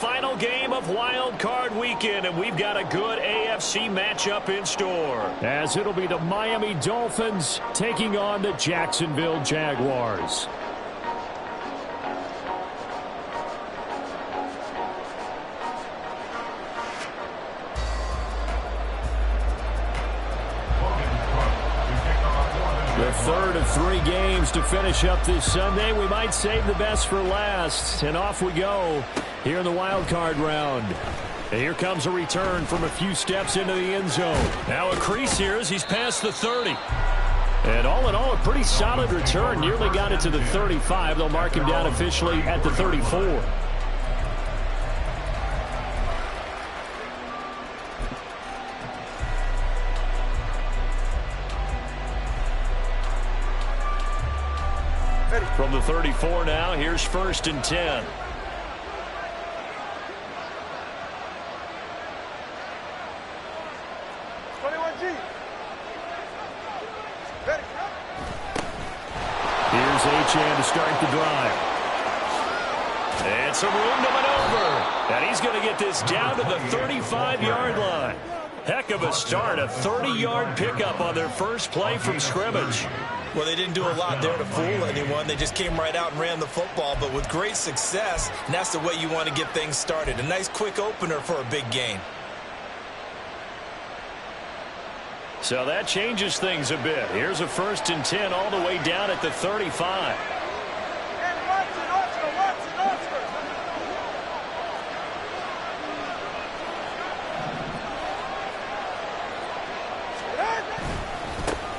Final game of Wild Card Weekend, and we've got a good AFC matchup in store. As it'll be the Miami Dolphins taking on the Jacksonville Jaguars. The third of 3 games to finish up this Sunday. We might save the best for last. And off we go here in the wild card round. And here comes a return from a few steps into the end zone. Now a crease here as he's past the 30. And all in all, a pretty solid return. Nearly got it to the 35. They'll mark him down officially at the 34. From the 34 now, here's 1st and 10. Here's Achane to start the drive. And some room to maneuver. And he's going to get this down to the 35-yard line. Heck of a start, a 30-yard pickup on their first play from scrimmage. Well, they didn't do a lot there to fool anyone. They just came right out and ran the football, but with great success, and that's the way you want to get things started. A nice quick opener for a big game. So that changes things a bit. Here's a 1st and 10 all the way down at the 35.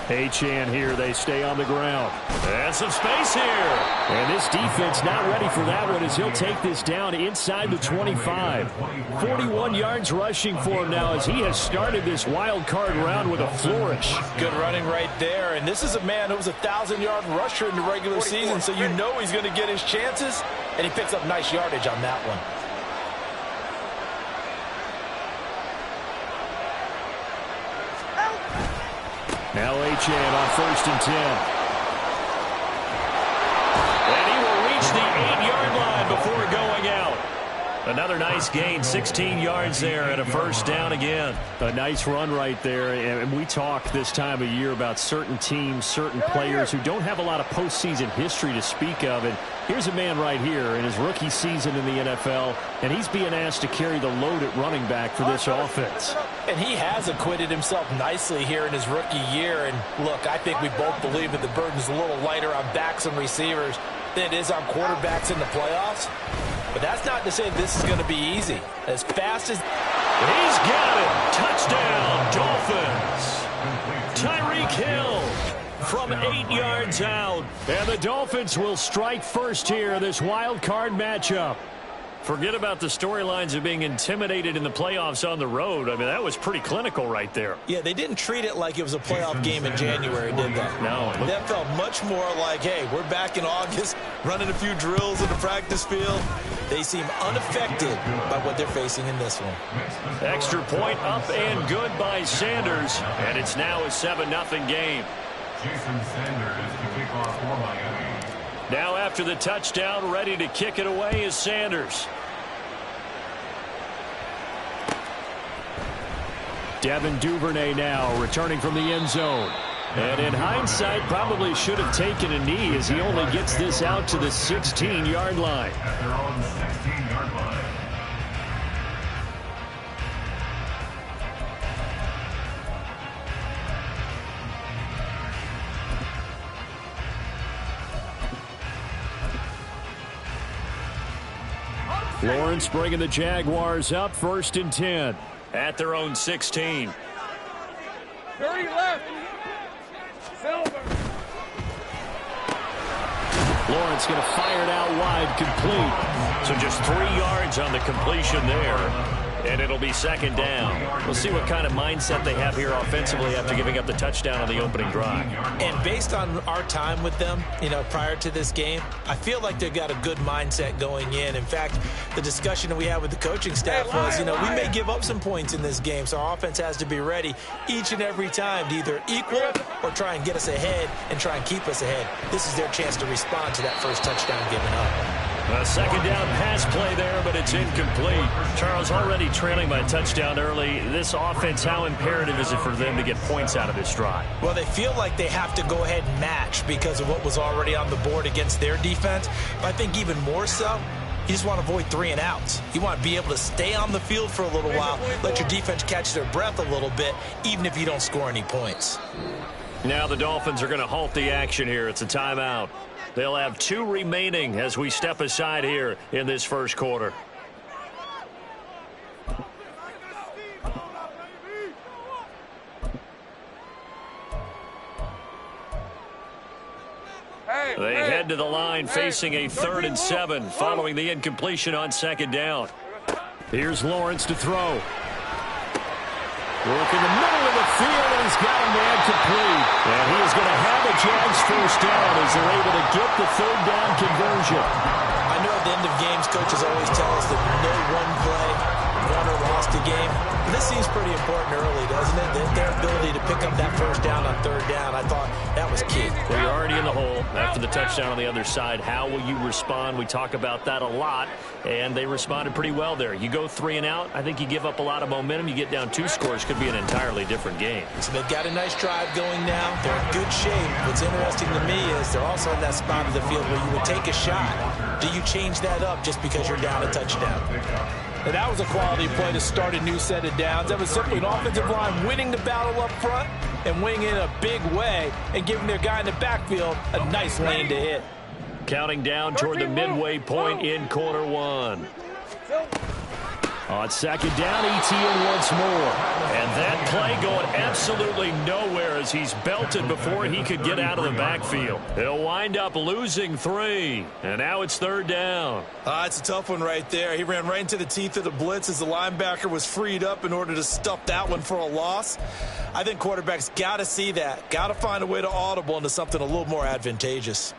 Achane here, they stay on the ground. And some space here. And this defense not ready for that one as he'll take this down inside the 25. 41 yards rushing for him now as he has started this wild card round with a flourish. Good running right there. And this is a man who was a 1,000-yard rusher in the regular season, so you know he's going to get his chances. And he picks up nice yardage on that one. Now Achane on 1st and 10. And he will reach the 8-yard line before going out. Another nice gain, 16 yards there and a 1st down again. A nice run right there. And we talk this time of year about certain teams, certain players who don't have a lot of postseason history to speak of. And here's a man right here in his rookie season in the NFL, and he's being asked to carry the load at running back for this offense. And he has acquitted himself nicely here in his rookie year. And look, I think we both believe that the burden's a little lighter on backs and receivers than it is on quarterbacks in the playoffs. But that's not to say this is going to be easy. As fast as... He's got it. Touchdown, Dolphins. Tyreek Hill from 8 yards out. And the Dolphins will strike first here in this wild card matchup. Forget about the storylines of being intimidated in the playoffs on the road. I mean, that was pretty clinical right there. Yeah, they didn't treat it like it was a playoff game in January, did they? No. That felt much more like, hey, we're back in August, running a few drills in the practice field. They seem unaffected by what they're facing in this one. Extra point up and good by Sanders. And it's now a 7-0 game. Jason Sanders to kick off for Miami. Now after the touchdown, ready to kick it away is Sanders. Devin Duvernay now returning from the end zone. And in hindsight, probably should have taken a knee as he only gets this out to the 16-yard line. At their own 16-yard line. Lawrence bringing the Jaguars up 1st and 10 at their own 16. 30 left. Silver. Lawrence going to fire it out wide, complete. So just 3 yards on the completion there. And it'll be 2nd down. We'll see what kind of mindset they have here offensively after giving up the touchdown on the opening drive. And based on our time with them, prior to this game, I feel like they've got a good mindset going in. In fact, the discussion that we had with the coaching staff was, we may give up some points in this game, so our offense has to be ready each and every time to either equal or try and get us ahead and try and keep us ahead. This is their chance to respond to that first touchdown given up. A second down pass play there, but it's incomplete. Charles, already trailing by a touchdown early. This offense, how imperative is it for them to get points out of this drive? Well, they feel like they have to go ahead and match because of what was already on the board against their defense. But I think even more so, you just want to avoid 3 and outs. You want to be able to stay on the field for a little while, let your defense catch their breath a little bit, even if you don't score any points. Now the Dolphins are going to halt the action here. It's a timeout. They'll have 2 remaining as we step aside here in this first quarter. They head to the line facing a 3rd and 7 following the incompletion on second down. Here's Lawrence to throw. Work in the middle of the field, and he's got a man complete. And he is going to have a Jags first down as they're able to get the 3rd down conversion. I know at the end of games, coaches always tell us that no one play won or lost a game. But this seems pretty important early, doesn't it? Their ability to pick up that first down on 3rd down, I thought that was key. Well, you're already in the hole after the touchdown on the other side. How will you respond? We talk about that a lot, and they responded pretty well there. You go 3 and out, I think you give up a lot of momentum. You get down 2 scores, could be an entirely different game. So they've got a nice drive going now. They're in good shape. What's interesting to me is they're also in that spot of the field where you would take a shot. Do you change that up just because you're down a touchdown? And that was a quality play to start a new set of downs. That was simply an offensive line winning the battle up front and winning in a big way and giving their guy in the backfield a nice lane to hit. Counting down toward the midway point in quarter 1. On second down, ETN once more. And that play going absolutely nowhere as he's belted before he could get out of the backfield. He'll wind up losing 3. And now it's 3rd down. It's a tough one right there. He ran right into the teeth of the blitz as the linebacker was freed up in order to stuff that one for a loss. I think quarterbacks got to see that. Got to find a way to audible into something a little more advantageous.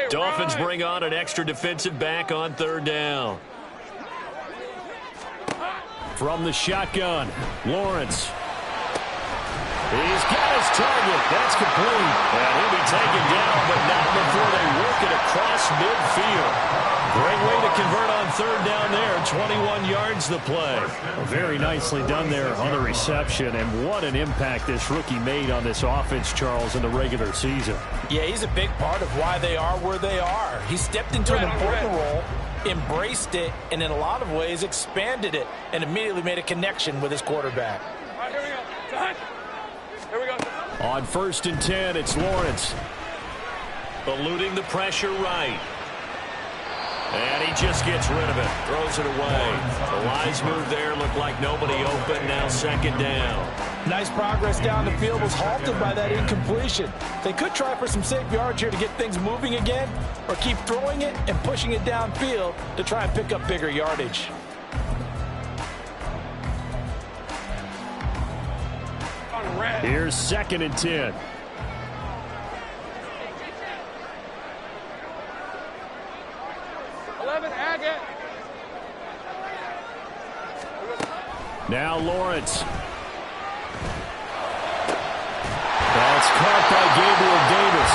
Dolphins bring on an extra defensive back on 3rd down. From the shotgun, Lawrence. He's got his target. That's complete. And he'll be taken down, but not before they work it across midfield. Great way to convert on 3rd down there. 21 yards the play. Very nicely done there on the reception. And what an impact this rookie made on this offense, Charles, in the regular season. Yeah, he's a big part of why they are where they are. He stepped into an important role, embraced it, and in a lot of ways expanded it, and immediately made a connection with his quarterback. All right, here we go. Here we go. On 1st and 10, it's Lawrence. Eluding the pressure right. And he just gets rid of it. Throws it away. The lines move there. Looked like nobody open. Now 2nd down. Nice progress down the field was halted by that incompletion. They could try for some safe yards here to get things moving again, or keep throwing it and pushing it downfield to try and pick up bigger yardage. Here's 2nd and 10. Now Lawrence. That's caught by Gabriel Davis.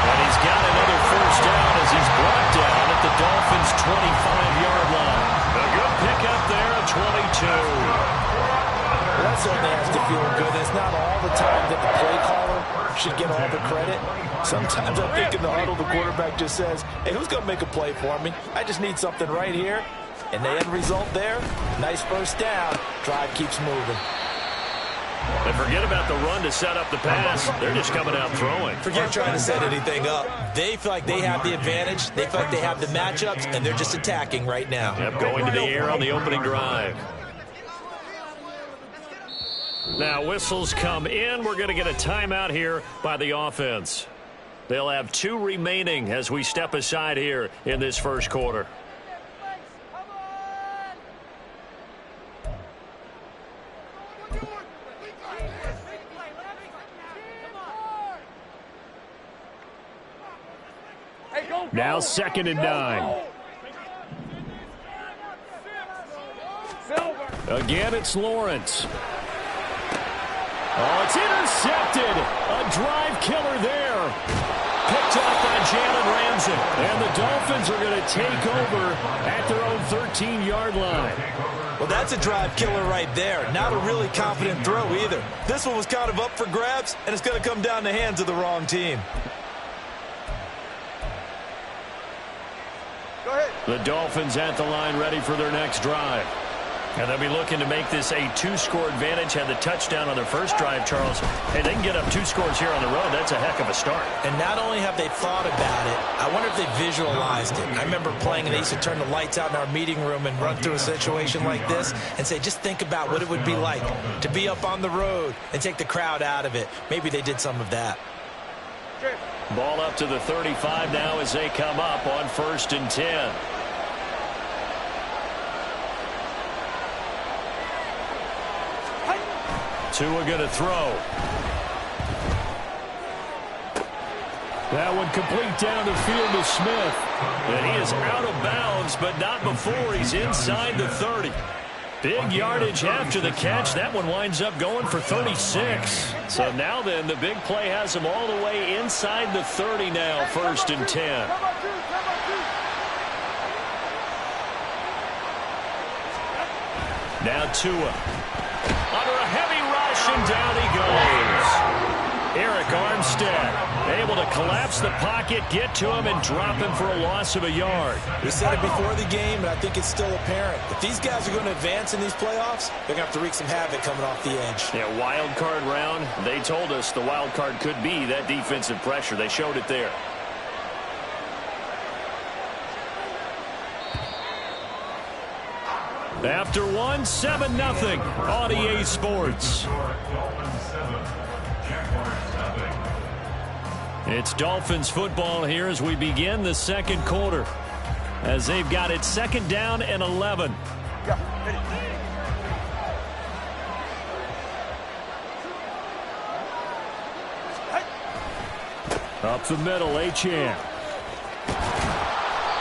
And he's got another first down as he's brought down at the Dolphins' 25-yard line. A good pickup there at 22. Well, that certainly has to feel good. It's not all the time that the play caller should get all the credit. Sometimes I think in the huddle the quarterback just says, hey, who's going to make a play for me? I just need something right here. And the end result there, nice first down. Drive keeps moving. And forget about the run to set up the pass. They're just coming out throwing. Forget trying to set anything up. They feel like they have the advantage. They feel like they have the matchups, and they're just attacking right now. Yep, going to the air on the opening drive. Now whistles come in. We're going to get a timeout here by the offense. They'll have 2 remaining as we step aside here in this first quarter. Now 2nd and 9. Again, it's Lawrence. Oh, it's intercepted. A drive killer there. Picked off by Jalen Ramsey. And the Dolphins are going to take over at their own 13-yard line. Well, that's a drive killer right there. Not a really confident throw either. This one was kind of up for grabs, and it's going to come down the hands of the wrong team. Go ahead. The Dolphins at the line ready for their next drive. And they'll be looking to make this a 2-score advantage. Had the touchdown on their first drive, Charles. Hey, they can get up 2 scores here on the road. That's a heck of a start. And not only have they thought about it, I wonder if they visualized it. I remember playing, and they used to turn the lights out in our meeting room and run through a situation like this and say, just think about what it would be like to be up on the road and take the crowd out of it. Maybe they did some of that. Ball up to the 35 now as they come up on 1st and 10. Tua going to throw. That one complete down the field to Smith. And he is out of bounds, but not before he's inside the 30. Big yardage after the catch. That one winds up going for 36. So now then, the big play has him all the way inside the 30 now, 1st and 10. Now Tua. Under a heavy rush, and down he goes. Eric Armstead able to collapse the pocket, get to him, and drop him for a loss of a yard. We said it before the game, and I think it's still apparent. If these guys are going to advance in these playoffs, they're going to have to wreak some havoc coming off the edge. Yeah, wild card round. They told us the wild card could be that defensive pressure. They showed it there. After one, 7-0 on EA Sports. It's Dolphins football here as we begin the second quarter, as they've got it 2nd down and 11. Up the middle, Achane.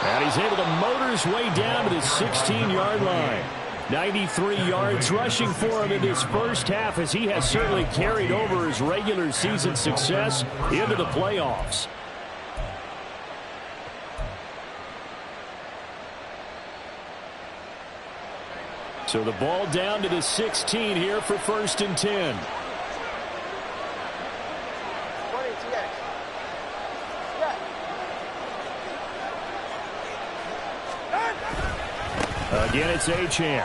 And he's able to motor his way down to the 16-yard line. 93 yards rushing for him in this first half, as he has certainly carried over his regular season success into the playoffs. So the ball down to the 16 here for 1st and 10. Again, it's Achane.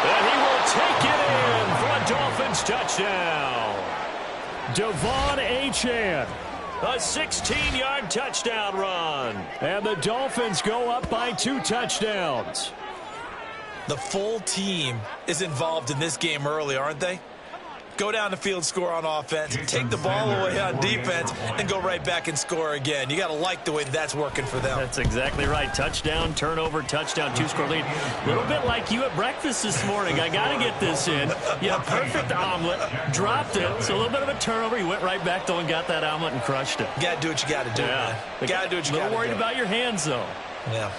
And he will take it in for a Dolphins touchdown. Devon Achane. A 16-yard touchdown run. And the Dolphins go up by 2 touchdowns. The full team is involved in this game early, aren't they? Go down the field, score on offense, take the ball away on defense, and go right back and score again. You got to like the way that's working for them. That's exactly right. Touchdown, turnover, touchdown, 2-score lead. A little bit like you at breakfast this morning. I got to get this in. Yeah, perfect omelet. Dropped it. So a little bit of a turnover. You went right back, though, and got that omelet and crushed it. You got to do what you got to do, man. You got to do what you got to do. A little worried about your hands, though. Yeah.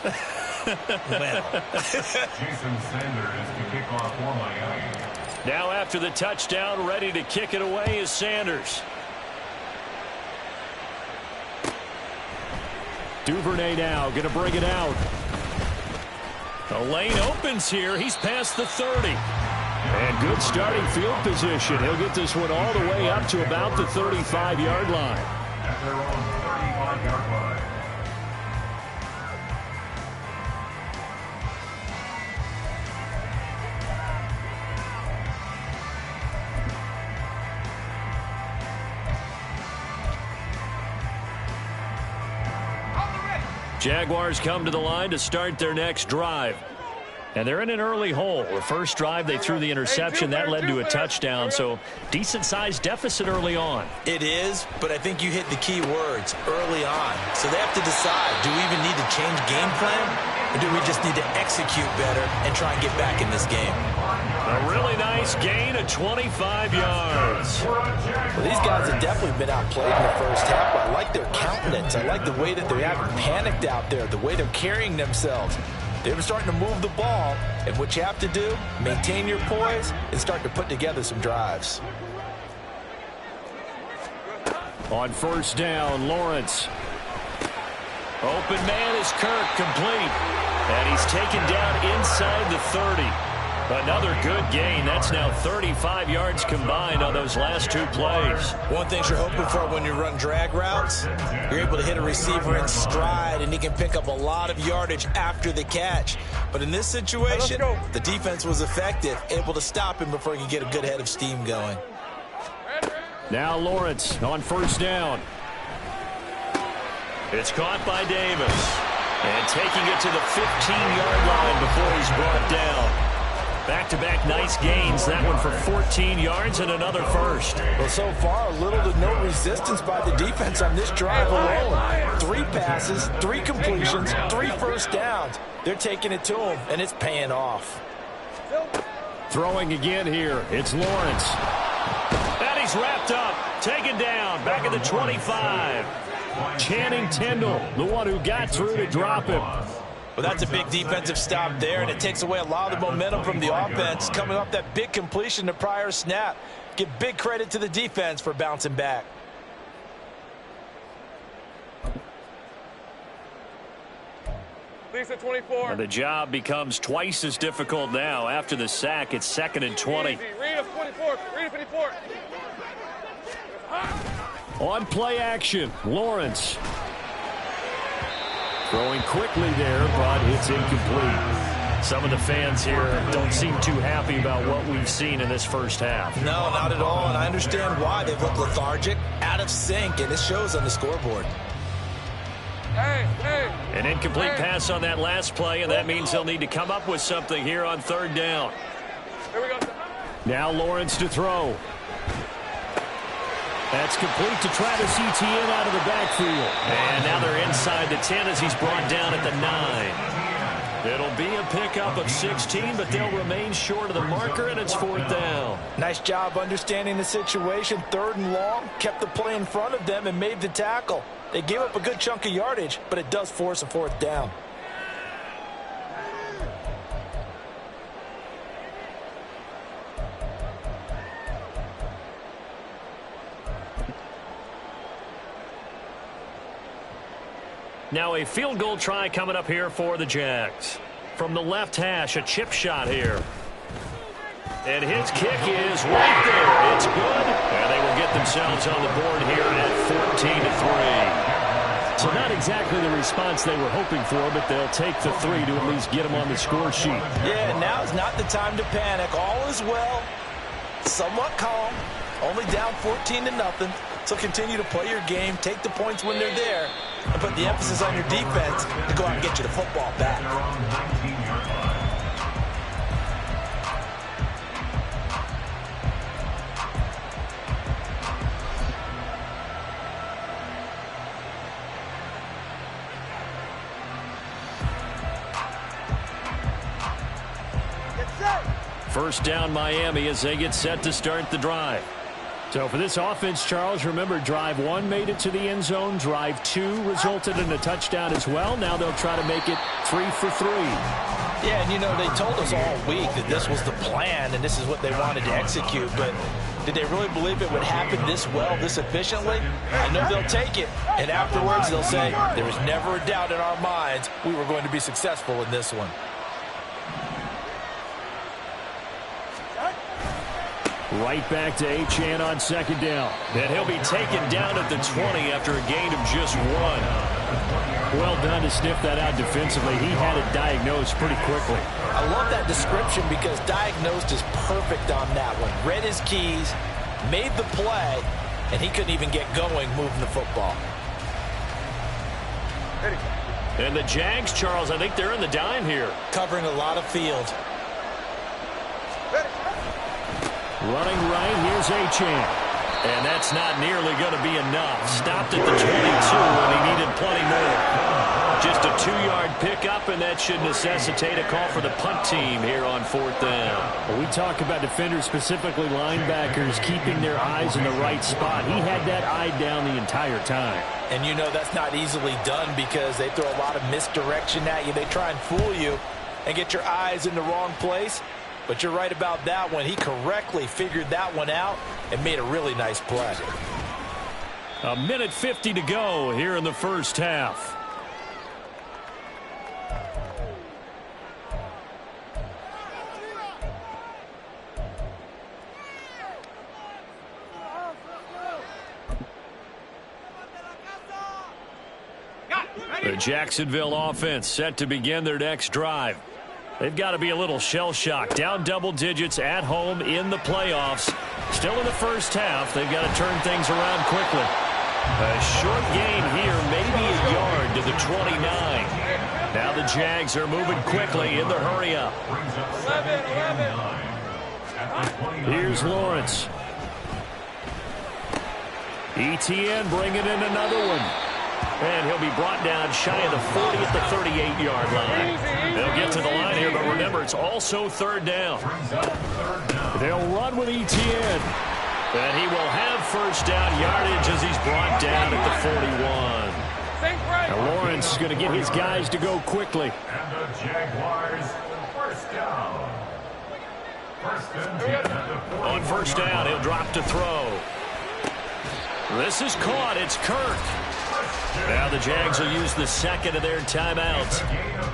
Well. Jason Sanders to kick off for Miami. Now after the touchdown, ready to kick it away is Sanders. Duvernay now going to bring it out. The lane opens here. He's past the 30. And good starting field position. He'll get this one all the way up to about the 35-yard line. At their own 35-yard line. Jaguars come to the line to start their next drive. And they're in an early hole. The first drive, they threw the interception. That led to a touchdown. So decent-sized deficit early on. It is, but I think you hit the key words, early on. So they have to decide, do we even need to change game plan? Or do we just need to execute better and try and get back in this game? A really nice gain of 25 yards. Well, these guys have definitely been outplayed in the first half, but I like their countenance. I like the way that they haven't panicked out there, the way they're carrying themselves. They were starting to move the ball, and what you have to do, maintain your poise and start to put together some drives. On first down, Lawrence. Open man is Kirk, complete. And he's taken down inside the 30. Another good gain. That's now 35 yards combined on those last two plays. One thing you're hoping for when you run drag routes, you're able to hit a receiver in stride, and he can pick up a lot of yardage after the catch. But in this situation, the defense was effective, able to stop him before he could get a good head of steam going. Now Lawrence on first down. It's caught by Davis. And taking it to the 15-yard line before he's brought down. Back-to-back nice gains. That one for 14 yards and another first. Well, so far, little to no resistance by the defense on this drive alone. 3 passes, 3 completions, 3 first downs. They're taking it to him, and it's paying off. Throwing again here. It's Lawrence. And he's wrapped up. Taken down. Back at the 25. Channing Tindall, the one who got through to drop him. Well, that's a big defensive stop there, and it takes away a lot of the momentum from the offense coming off that big completion the prior snap. Give big credit to the defense for bouncing back. Lisa 24. And the job becomes twice as difficult now. After the sack, it's 2nd and 20. Read a 24. Read a 54. On play action, Lawrence. Throwing quickly there, but it's incomplete. Some of the fans here don't seem too happy about what we've seen in this first half. No, not at all, and I understand why. They've looked lethargic, out of sync, and it shows on the scoreboard. An incomplete pass on that last play, and that means they'll need to come up with something here on third down. Here we go. Now Lawrence to throw. That's complete to Travis Etienne out of the backfield. And now they're inside the 10 as he's brought down at the 9. It'll be a pickup of 16, but they'll remain short of the marker, and it's 4th down. Nice job understanding the situation. 3rd and long, kept the play in front of them and made the tackle. They gave up a good chunk of yardage, but it does force a 4th down. Now a field goal try coming up here for the Jags. From the left hash, a chip shot here. And his kick is right there. It's good. And they will get themselves on the board here at 14-3. So not exactly the response they were hoping for, but they'll take the 3 to at least get them on the score sheet. Yeah, now is not the time to panic. All is well. Somewhat calm. Only down 14-0. So continue to play your game, take the points when they're there, and put the emphasis on your defense to go out and get you the football back. First down Miami as they get set to start the drive. So for this offense, Charles, remember drive 1 made it to the end zone. Drive 2 resulted in a touchdown as well. Now they'll try to make it 3 for 3. Yeah, and you know, they told us all week that this was the plan and this is what they wanted to execute, but did they really believe it would happen this well, this efficiently? I know they'll take it, and afterwards they'll say, there was never a doubt in our minds we were going to be successful in this one. Right back to Achane on second down. And he'll be taken down at the 20 after a gain of just 1. Well done to sniff that out defensively. He had it diagnosed pretty quickly. I love that description because diagnosed is perfect on that one. Read his keys, made the play, and he couldn't even get going moving the football. And the Jags, Charles, I think they're in the dime here. Covering a lot of field. Running right, here's Achane. And that's not nearly going to be enough. Stopped at the 22, and he needed plenty more. Just a 2-yard pickup, and and that should necessitate a call for the punt team here on 4th down. Well, we talk about defenders, specifically linebackers, keeping their eyes in the right spot. He had that eye down the entire time. And you know that's not easily done because they throw a lot of misdirection at you. They try and fool you and get your eyes in the wrong place. But you're right about that one. He correctly figured that one out and made a really nice play. 1:50 to go here in the first half. The Jacksonville offense set to begin their next drive. They've got to be a little shell-shocked. Down double digits at home in the playoffs. Still in the first half. They've got to turn things around quickly. A short gain here, maybe a yard to the 29. Now the Jags are moving quickly in the hurry-up. 11. Here's Lawrence. ETN bringing in another one. And he'll be brought down shy of the 40 at the 38-yard line. They'll get to the line here, but remember, it's also 3rd down. They'll run with ETN. And he will have first down yardage as he's brought down at the 41. Now Lawrence going to get his guys to go quickly. And the Jaguars, first down. First and 10 at the 40. On first down, he'll drop to throw. This is caught. It's Kirk. Now the Jags will use the second of their timeouts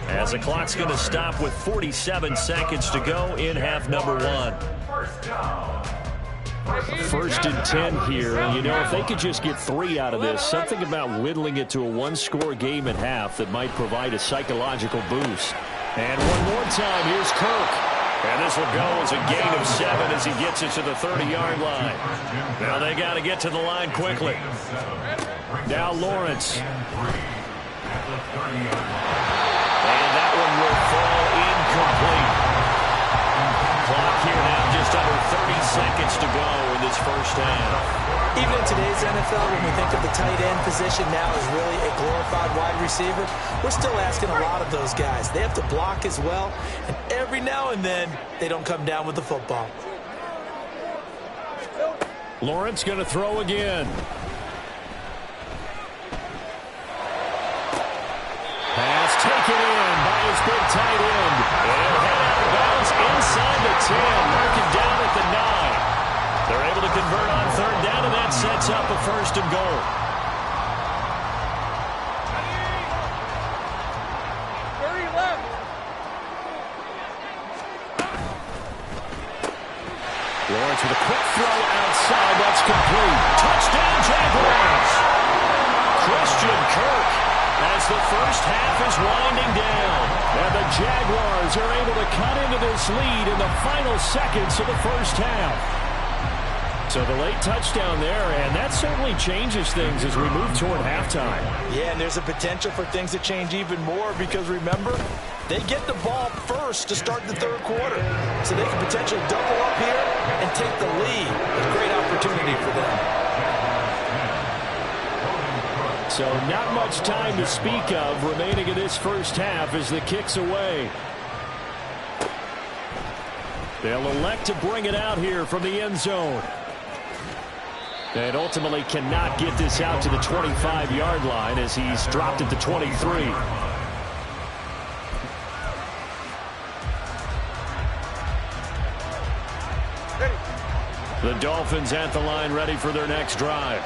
as the clock's going to stop with 47 seconds to go in half number 1. First and 10 here. And, you know, if they could just get 3 out of this, something about whittling it to a one-score game at half that might provide a psychological boost. And one more time, here's Kirk. And this will go as a gain of 7 as he gets it to the 30-yard line. Now they got to get to the line quickly. Now Lawrence. And that one will fall incomplete. Clock here now just under 30 seconds to go in this first half. Even in today's NFL, when we think of the tight end position now as really a glorified wide receiver, we're still asking a lot of those guys. They have to block as well, and every now and then they don't come down with the football. Lawrence going to throw again. Pass taken in by his big tight end. And head out of bounds inside the 10. Mark it down at the 9. They're able to convert on 3rd down, and that sets up a 1st and goal. Lawrence with a quick throw outside. That's complete. Touchdown, Jaguars. Christian Kirk as the first half is winding down. And the Jaguars are able to cut into this lead in the final seconds of the first half. So the late touchdown there, and that certainly changes things as we move toward halftime. Yeah, and there's a potential for things to change even more because, remember, they get the ball first to start the 3rd quarter. So they can potentially double up here and take the lead. A great opportunity for them. So not much time to speak of remaining in this first half as the kick's away. They'll elect to bring it out here from the end zone. And ultimately cannot get this out to the 25-yard line as he's dropped at the 23. The Dolphins at the line ready for their next drive.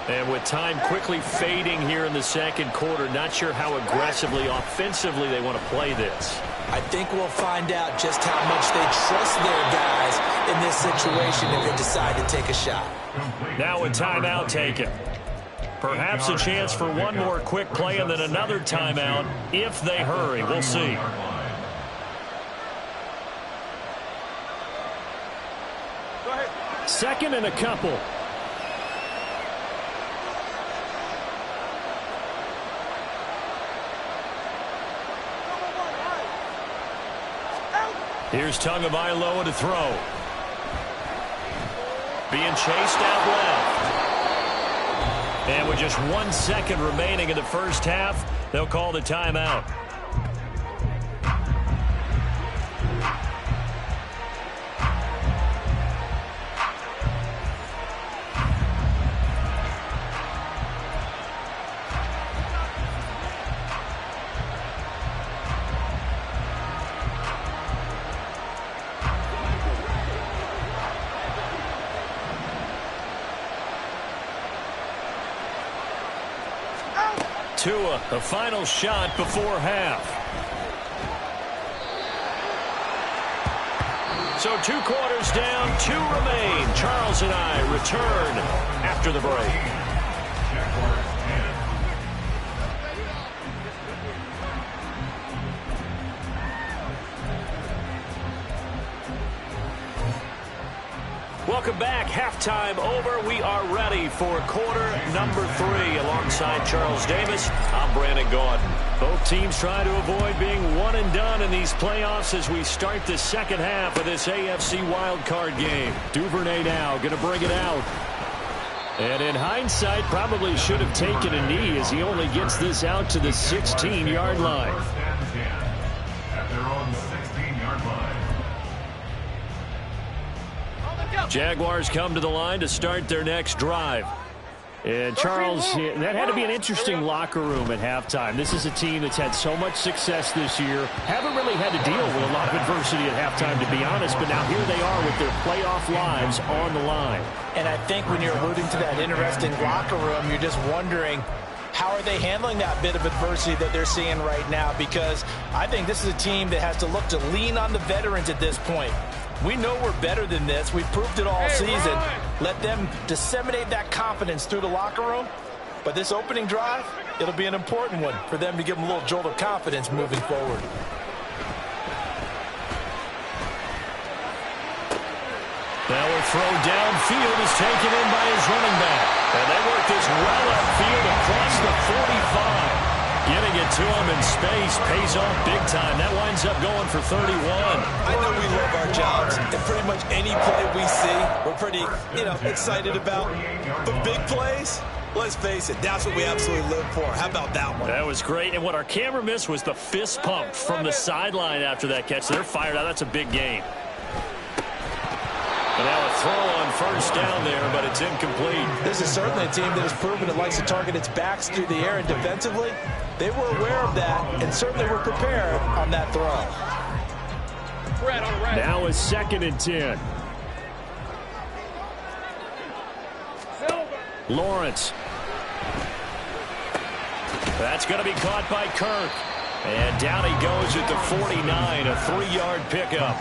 And with time quickly fading here in the 2nd quarter, not sure how aggressively, offensively they want to play this. I think we'll find out just how much they trust their guys in this situation if they decide to take a shot. Now a timeout taken. Perhaps a chance for one more quick play and then another timeout if they hurry. We'll see. Second and a couple. Here's Tagovailoa to throw. Being chased out left. And with just 1 second remaining in the first half, they'll call the timeout. Tua, the final shot before half. So 2 quarters down, 2 remain. Charles and I return after the break. Welcome back. Halftime over. We are ready for quarter number 3. Alongside Charles Davis, I'm Brandon Gaudin. Both teams trying to avoid being one and done in these playoffs as we start the second half of this AFC wildcard game. Duvernay now going to bring it out. And in hindsight, probably should have taken a knee as he only gets this out to the 16-yard line. At their own 16-yard line. Jaguars come to the line to start their next drive. And Charles, that had to be an interesting locker room at halftime. This is a team that's had so much success this year. Haven't really had to deal with a lot of adversity at halftime, to be honest. But now here they are with their playoff lives on the line. And I think when you're alluding to that interesting locker room, you're just wondering, how are they handling that bit of adversity that they're seeing right now? Because I think this is a team that has to look to lean on the veterans at this point. We know we're better than this. We've proved it all season. Let them disseminate that confidence through the locker room. But this opening drive, it'll be an important one for them to give them a little jolt of confidence moving forward. Now a throw downfield is taken in by his running back. And they work this well upfield across the 45. Getting it to him in space pays off big time. That winds up going for 31. I know we love our jobs, and pretty much any play we see, we're pretty, excited about. But big plays, let's face it, that's what we absolutely live for. How about that one? That was great. And what our camera missed was the fist pump from the sideline after that catch. They're fired out. That's a big gain. And now a throw on first down there, but it's incomplete. This is certainly a team that has proven it likes to target its backs through the air, and defensively, they were aware of that and certainly were prepared on that throw. Now a 2nd and 10. Lawrence. That's going to be caught by Kirk. And down he goes at the 49, a 3-yard pickup.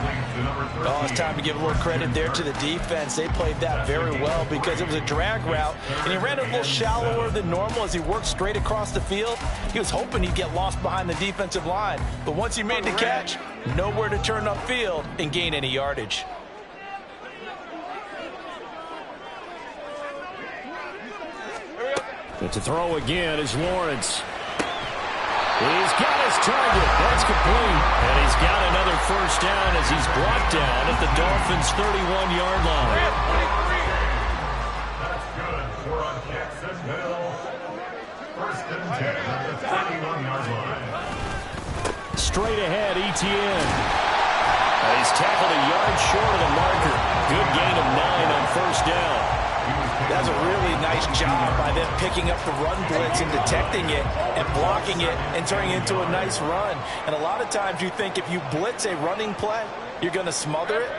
Oh, it's time to give a little credit there to the defense. They played that very well because it was a drag route, and he ran it a little shallower than normal as he worked straight across the field. He was hoping he'd get lost behind the defensive line, but once he made the catch, nowhere to turn upfield and gain any yardage. But to throw again is Lawrence. He's got his target. That's complete. And he's got another first down as he's brought down at the Dolphins' 31-yard line. That's good for a Jacksonville. 1st and 10 at the 31-yard line. Straight ahead, Etienne. He's tackled a yard short of the marker. Good gain of 9 on first down. That's a really nice job by them picking up the run blitz and detecting it and blocking it and turning it into a nice run. And a lot of times you think if you blitz a running play, you're going to smother it.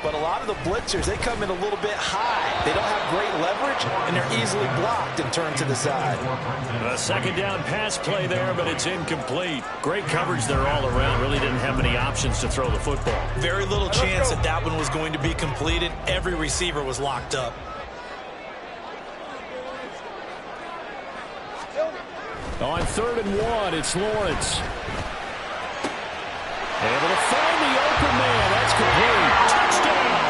But a lot of the blitzers, they come in a little bit high. They don't have great leverage, and they're easily blocked and turned to the side. A 2nd down pass play there, but it's incomplete. Great coverage there all around. Really didn't have many options to throw the football. Very little chance that that one was going to be completed. Every receiver was locked up. On 3rd and 1, it's Lawrence. Able to find the open man. That's complete. Touchdown!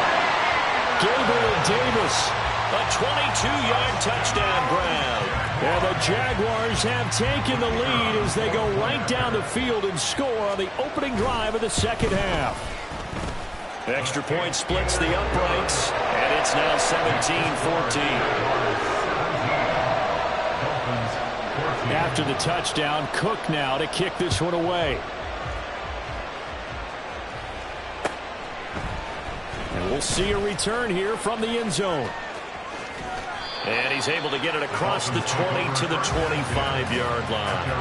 Gabriel Davis. A 22-yard touchdown grab. And the Jaguars have taken the lead as they go right down the field and score on the opening drive of the second half. Extra point splits the uprights, and it's now 17-14. After the touchdown, Cook now to kick this one away. And we'll see a return here from the end zone. And he's able to get it across the 20 to the 25-yard line.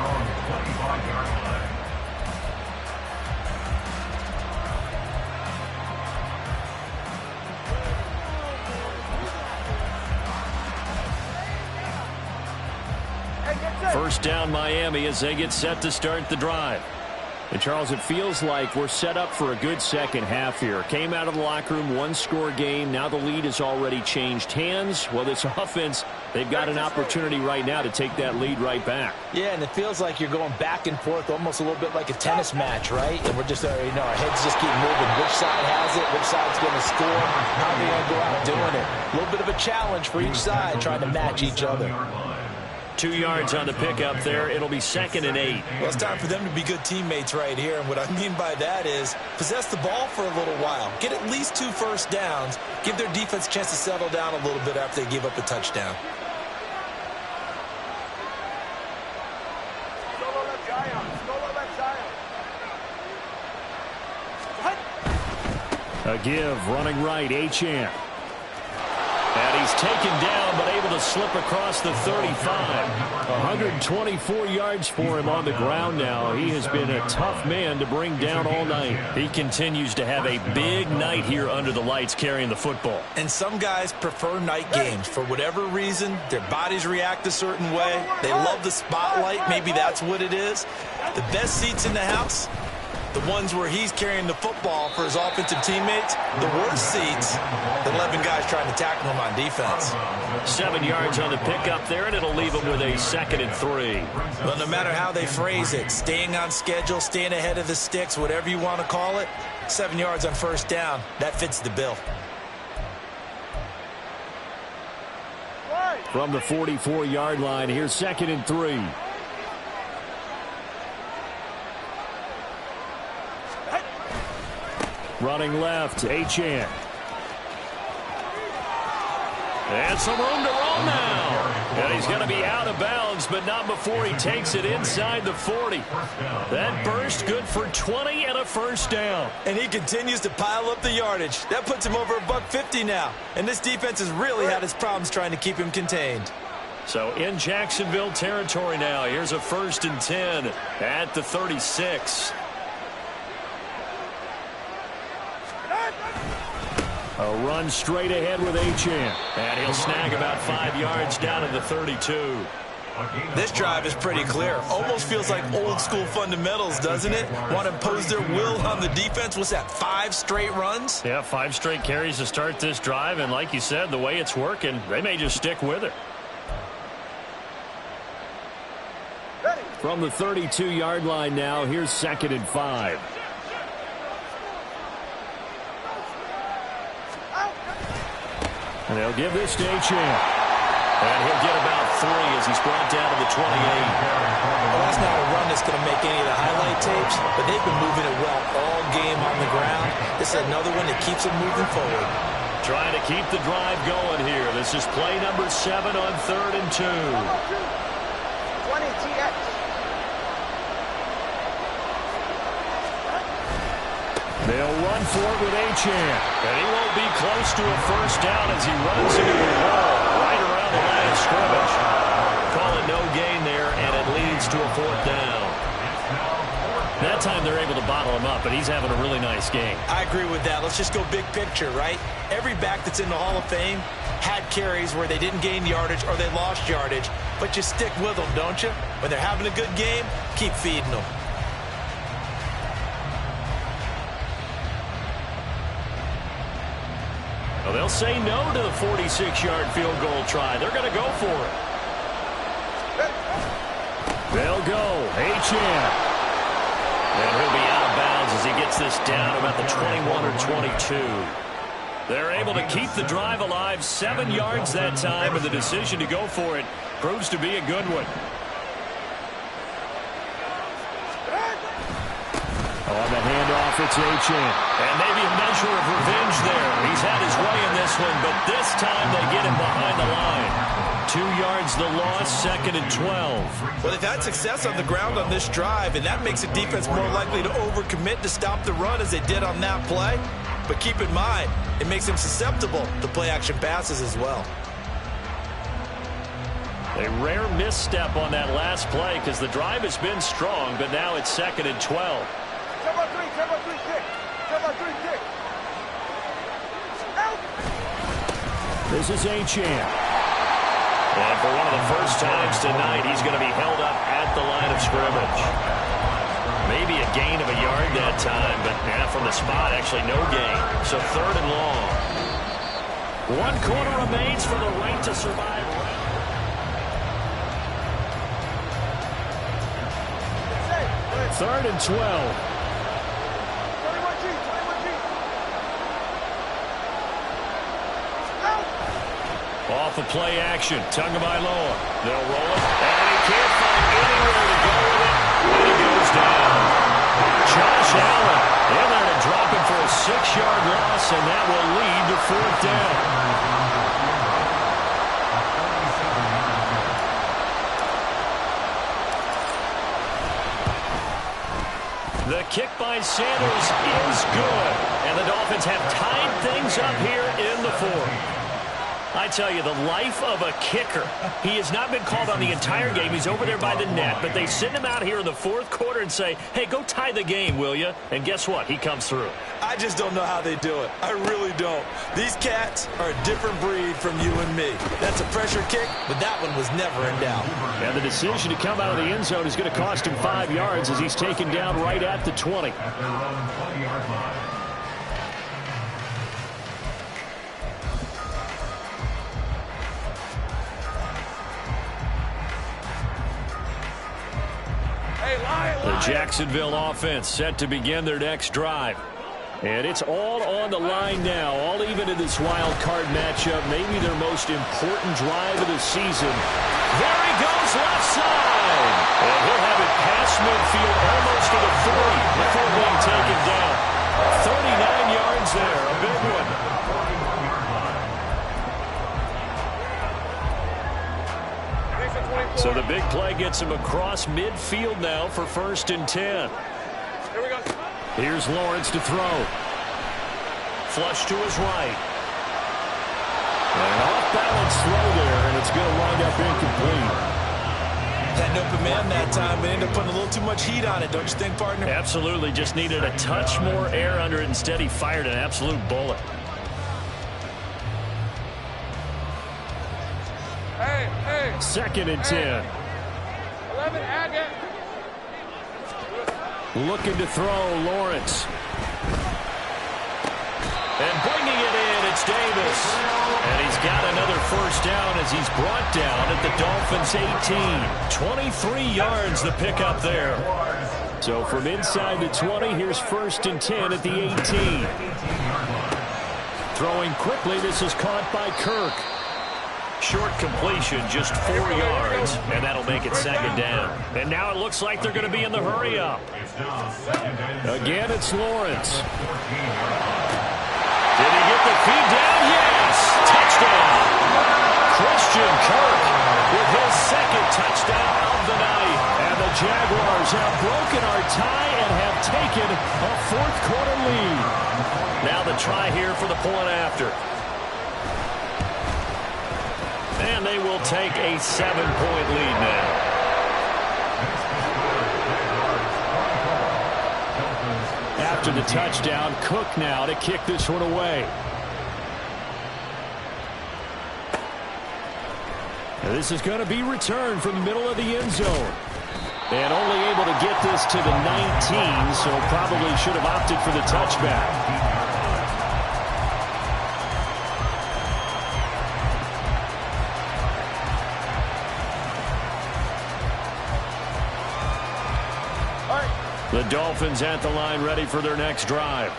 first down Miami as they get set to start the drive. And, Charles, it feels like we're set up for a good second half here. Came out of the locker room, one-score game. Now the lead has already changed hands. Well, this offense, they've got an opportunity right now to take that lead right back. Yeah, and it feels like you're going back and forth almost a little bit like a tennis match, right? And we're just, our heads just keep moving. Which side has it? Which side's going to score? How are they going to go out doing it? A little bit of a challenge for each side trying to match each other. 2 yards on the pickup there. It'll be 2nd and 8. Well, it's time for them to be good teammates right here. And what I mean by that is possess the ball for a little while. Get at least 2 first downs. Give their defense a chance to settle down a little bit after they give up a touchdown. A give, running right, Achane. And he's taken down, but able to slip across the 35. 124 yards for him on the ground now. He has been a tough man to bring down all night. He continues to have a big night here under the lights carrying the football. And some guys prefer night games. For whatever reason, their bodies react a certain way. They love the spotlight. Maybe that's what it is. The best seats in the house, the ones where he's carrying the football for his offensive teammates. The worst seats, the 11 guys trying to tackle him on defense. 7 yards on the pickup there, and it'll leave him with a 2nd and 3. Well, no matter how they phrase it, staying on schedule, staying ahead of the sticks, whatever you want to call it, 7 yards on first down, that fits the bill. From the 44-yard line, here's 2nd and 3. Running left, Achane. And some room to roll now. And he's going to be out of bounds, but not before he takes it inside the 40. That burst good for 20 and a first down. And he continues to pile up the yardage. That puts him over $150 now. And this defense has really had its problems trying to keep him contained. So in Jacksonville territory now. Here's a 1st and 10 at the 36. A run straight ahead with Achane. And he'll snag about 5 yards down to the 32. This drive is pretty clear. Almost feels like old school fundamentals, doesn't it? Want to impose their will on the defense. What's that, 5 straight runs? Yeah, 5 straight carries to start this drive. And like you said, the way it's working, they may just stick with it. From the 32-yard line now, here's 2nd and 5. And they'll give this to Achane. And he'll get about 3 as he's brought down to the 28. Well, that's not a run that's going to make any of the highlight tapes, but they've been moving it well all game on the ground. This is another one that keeps them moving forward. Trying to keep the drive going here. This is play number 7 on 3rd and 2. 20 TX. They'll run for it with Achane. And he won't be close to a first down as he runs into the wall right around the line of scrimmage. Call it no gain there, and it leads to a 4th down. That time they're able to bottle him up, but he's having a really nice game. I agree with that. Let's just go big picture, right? Every back that's in the Hall of Fame had carries where they didn't gain yardage or they lost yardage, but you stick with them, don't you? When they're having a good game, keep feeding them. Well, they'll say no to the 46-yard field goal try. They're going to go for it. They'll go. Achane. And he'll be out of bounds as he gets this down about the 21 or 22. They're able to keep the drive alive, 7 yards that time, and the decision to go for it proves to be a good one. On the handoff, it's Achane. And maybe a measure of revenge there. He's had his way in this one, but this time they get him behind the line. 2 yards the loss, 2nd and 12. Well, they've had success on the ground on this drive, and that makes the defense more likely to overcommit to stop the run as they did on that play. But keep in mind, it makes them susceptible to play-action passes as well. A rare misstep on that last play because the drive has been strong, but now it's 2nd and 12. This is Achane. And for one of the first times tonight, he's going to be held up at the line of scrimmage. Maybe a gain of a yard that time, but from the spot, actually no gain. So 3rd and long. 1 quarter remains for the right to survive. 3rd and 12. Off of play action. Tagovailoa. They'll roll it. And he can't find anywhere to go with it. And he goes down. Josh Allen in there to drop him for a 6-yard loss, and that will lead to 4th down. The kick by Sanders is good. And the Dolphins have tied things up here in the 4th. I tell you, the life of a kicker. He has not been called on the entire game. He's over there by the net. But they send him out here in the 4th quarter and say, hey, go tie the game, will you? And guess what? He comes through. I just don't know how they do it. I really don't. These cats are a different breed from you and me. That's a pressure kick, but that one was never in doubt. And the decision to come out of the end zone is going to cost him 5 yards as he's taken down right at the 20. At their own 20-yard line. The Jacksonville offense set to begin their next drive. And it's all on the line now, all even in this wild card matchup, maybe their most important drive of the season. There he goes, left side. And he'll have it past midfield, almost to the 40 before being taken down. 39 yards there, a big one. So the big play gets him across midfield now for 1st and 10. Here we go. Here's Lawrence to throw. Flush to his right. An off-balance throw there, and it's going to wind up incomplete. Had an open man that time, but ended up putting a little too much heat on it, don't you think, partner? Absolutely. Just needed a touch more air under it. Instead, he fired an absolute bullet. Hey, hey. 2nd and 10. 11, Agate. Looking to throw, Lawrence. And bringing it in, it's Davis. And he's got another 1st down as he's brought down at the Dolphins' 18. 23 yards the pickup there. So from inside the 20, here's 1st and 10 at the 18. Throwing quickly, this is caught by Kirk. Short completion, just 4 yards, and that'll make it 2nd down. And now it looks like they're going to be in the hurry-up. Again, it's Lawrence. Did he get the feed down? Yes! Touchdown! Christian Kirk with his 2nd touchdown of the night. And the Jaguars have broken our tie and have taken a 4th quarter lead. Now the try here for the point after. And they will take a 7-point lead now. After the touchdown, Cook now to kick this one away. And this is going to be returned from the middle of the end zone. And only able to get this to the 19, so probably should have opted for the touchback. The Dolphins at the line ready for their next drive.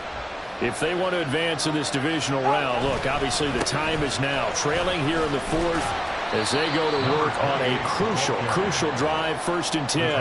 If they want to advance in this divisional round, look, obviously the time is now. Trailing here in the 4th as they go to work on a crucial drive, 1st and 10.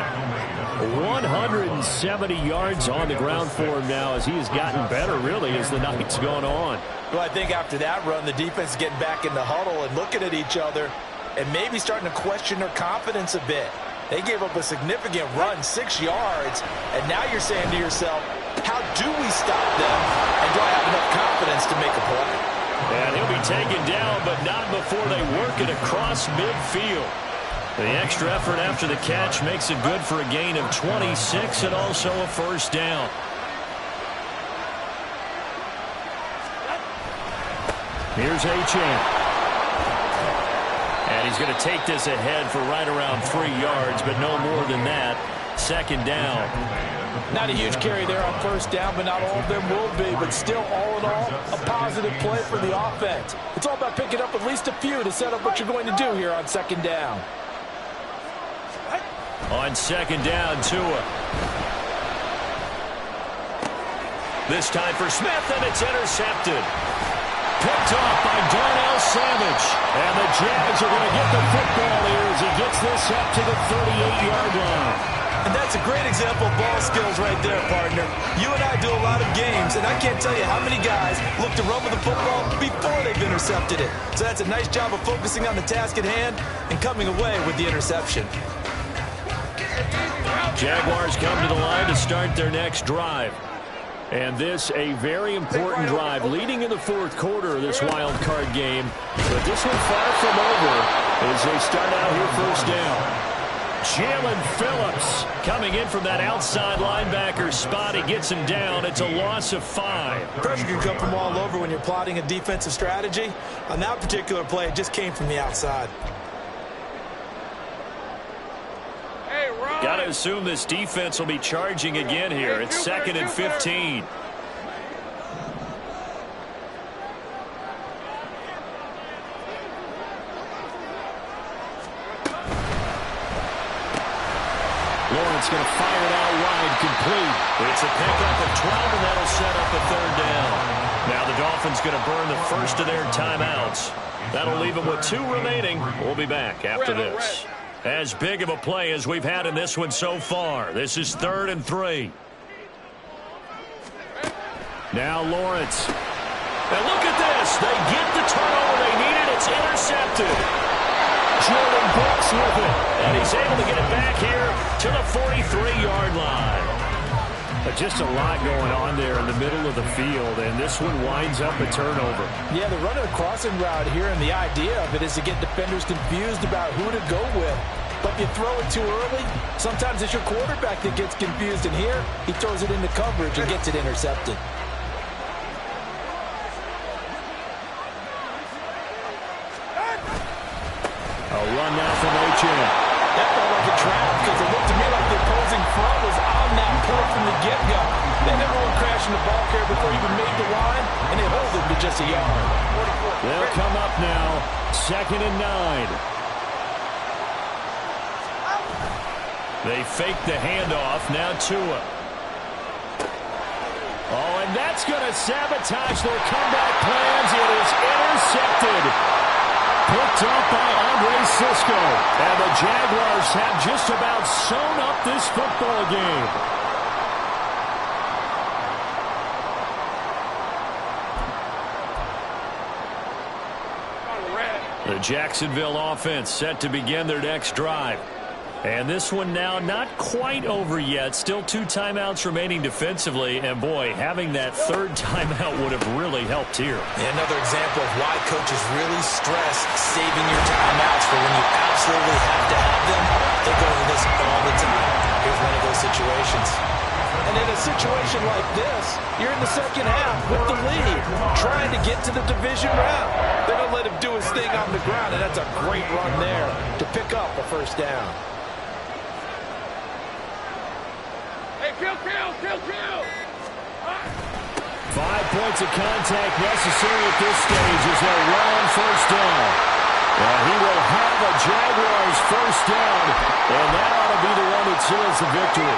170 yards on the ground for him now as he has gotten better, really, as the night's gone on. Well, I think after that run, the defense is getting back in the huddle and looking at each other and maybe starting to question their confidence a bit. They gave up a significant run, 6 yards, and now you're saying to yourself, how do we stop them, and do I have enough confidence to make a play? And he'll be taken down, but not before they work it across midfield. The extra effort after the catch makes it good for a gain of 26 and also a 1st down. Here's Achane. And And he's going to take this ahead for right around 3 yards, but no more than that. Second down. Not a huge carry there on first down, but not all of them will be. But still, all in all, a positive play for the offense. It's all about picking up at least a few to set up what you're going to do here on second down. On second down, Tua. This time for Smith, and it's intercepted. Picked off by Darnell Savage. And the Jags are going to get the football here as he gets this up to the 38-yard line. And that's a great example of ball skills right there, partner. You and I do a lot of games, and I can't tell you how many guys look to run with the football before they've intercepted it. So that's a nice job of focusing on the task at hand and coming away with the interception. Jaguars come to the line to start their next drive. And this a very important drive leading in the fourth quarter of this wild card game. But this one far from over as they start out here first down. Jalen Phillips coming in from that outside linebacker spot. He gets him down. It's a loss of 5. Pressure can come from all over when you're plotting a defensive strategy. On that particular play, it just came from the outside. Got to assume this defense will be charging again here. It's 2nd and 15. Lawrence going to fire it out wide, complete. It's a pickup of 12, and that'll set up a third down. Now the Dolphins going to burn the first of their timeouts. That'll leave them with 2 remaining. We'll be back after this. As big of a play as we've had in this one so far. This is 3rd and 3. Now Lawrence. And look at this. They get the turnover they needed. It's intercepted. Jordan Brooks with it. And he's able to get it back here to the 43-yard line. But just a lot going on there in the middle of the field, and this one winds up a turnover. Yeah, they're running a crossing route here, and the idea of it is to get defenders confused about who to go with. But if you throw it too early, sometimes it's your quarterback that gets confused, and here he throws it into coverage and gets it intercepted. A run now from Ochen. That felt like a trap because it looked to me like the opposing front was on that point from the get-go. They never went crashing the ball carrier before he even made the line, and they hold him to just a yard. They'll come up now, 2nd and 9. They fake the handoff, now Tua. Oh, and that's going to sabotage their comeback plans. It is intercepted. Picked up by Andre Sisco. And the Jaguars have just about sewn up this football game. The Jacksonville offense set to begin their next drive. And this one now not quite over yet. Still 2 timeouts remaining defensively. And, boy, having that 3rd timeout would have really helped here. Yeah, another example of why coaches really stress saving your timeouts for when you absolutely have to have them. They go to this all the time. Here's one of those situations. And in a situation like this, you're in the second half with the lead, trying to get to the division round. They're going to let him do his thing on the ground, and that's a great run there to pick up a first down. Kill. 5 points of contact necessary at this stage as they run on first down. And he will have a Jaguars first down, and that ought to be the one that seals the victory.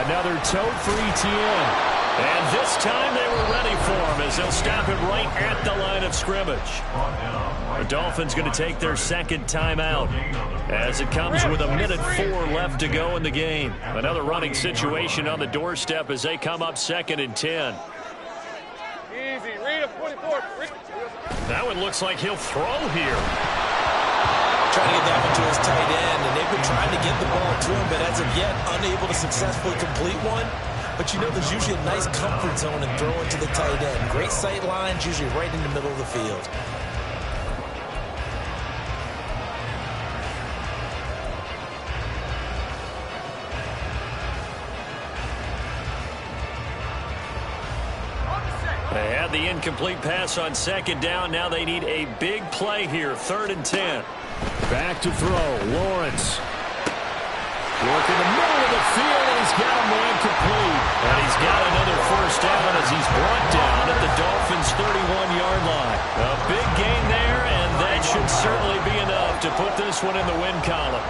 Another toe for ETN. And this time they were ready for him as they'll stop it right at the line of scrimmage. The Dolphins going to take their 2nd timeout as it comes with 1:04 left to go in the game. Another running situation on the doorstep as they come up 2nd and 10. Easy. Read a 44. That one looks like he'll throw here. Trying to get that one to his tight end, and they've been trying to get the ball to him, but as of yet, unable to successfully complete one. But you know there's usually a nice comfort zone in throwing to the tight end. Great sight lines, usually right in the middle of the field. had the incomplete pass on second down. Now they need a big play here, 3rd and 10. Back to throw, Lawrence. Working the middle of the field, and he's got a man complete. And he's got another first down as he's brought down at the Dolphins' 31-yard line. A big gain there, and that should certainly be enough to put this one in the win column.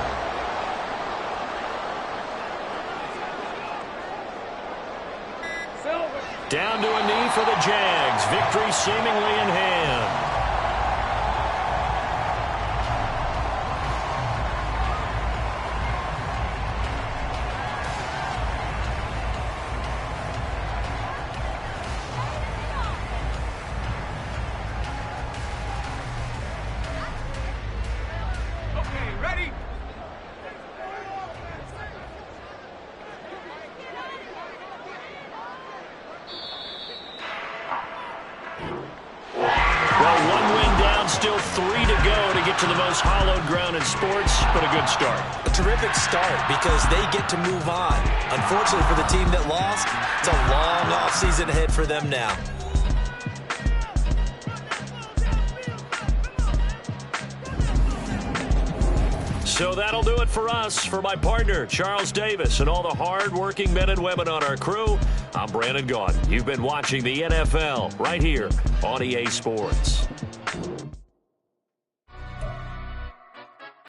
Down to a knee for the Jags. Victory seemingly in hand. Still 3 to go to get to the most hallowed ground in sports, but a good start. A terrific start because they get to move on. Unfortunately for the team that lost, it's a long offseason ahead for them now. So that'll do it for us. For my partner, Charles Davis, and all the hard-working men and women on our crew, I'm Brandon Gaudin. You've been watching the NFL right here on EA Sports.